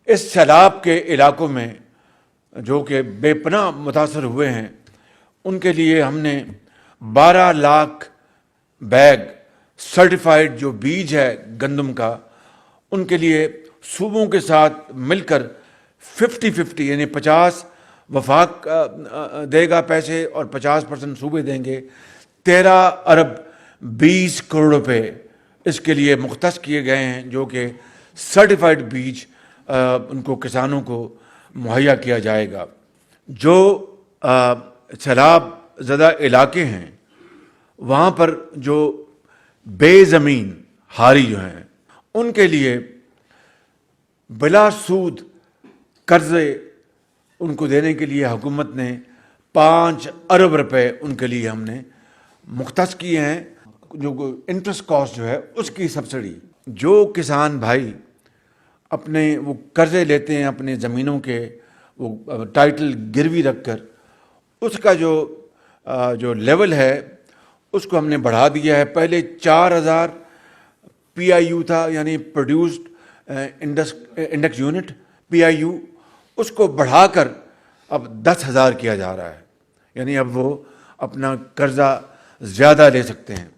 اس سیلاب کے علاقوں میں جو کہ بے پناہ متاثر ہوئے ہیں ان کے لیے ہم نے 12 لاکھ بیگ سرٹیفائیڈ جو بیج ہے گندم کا ان کے لیے صوبوں کے ساتھ مل کر 50-50 یعنی 50 وفاق دے گا پیسے اور 50% صوبے دیں گے. 13 ارب 20 کروڑ روپے اس کے لیے مختص کیے گئے ہیں جو کہ سرٹیفائیڈ بیج ان کو کسانوں کو مہیا کیا جائے گا. جو سیلاب زدہ علاقے ہیں وہاں پر جو بے زمین ہاری جو ہیں ان کے لیے بلا سود قرضے ان کو دینے کے لیے حکومت نے 5 ارب روپے ان کے لیے ہم نے مختص کیے ہیں. جو انٹرسٹ کاسٹ جو ہے اس کی سبسڈی جو کسان بھائی اپنے وہ قرضے لیتے ہیں اپنے زمینوں کے وہ ٹائٹل گروی رکھ کر اس کا جو لیول ہے اس کو ہم نے بڑھا دیا ہے. پہلے 4000 PIU تھا یعنی پروڈیوسڈ انڈیکس یونٹ PIU, اس کو بڑھا کر اب 10,000 کیا جا رہا ہے. یعنی اب وہ اپنا قرضہ زیادہ لے سکتے ہیں.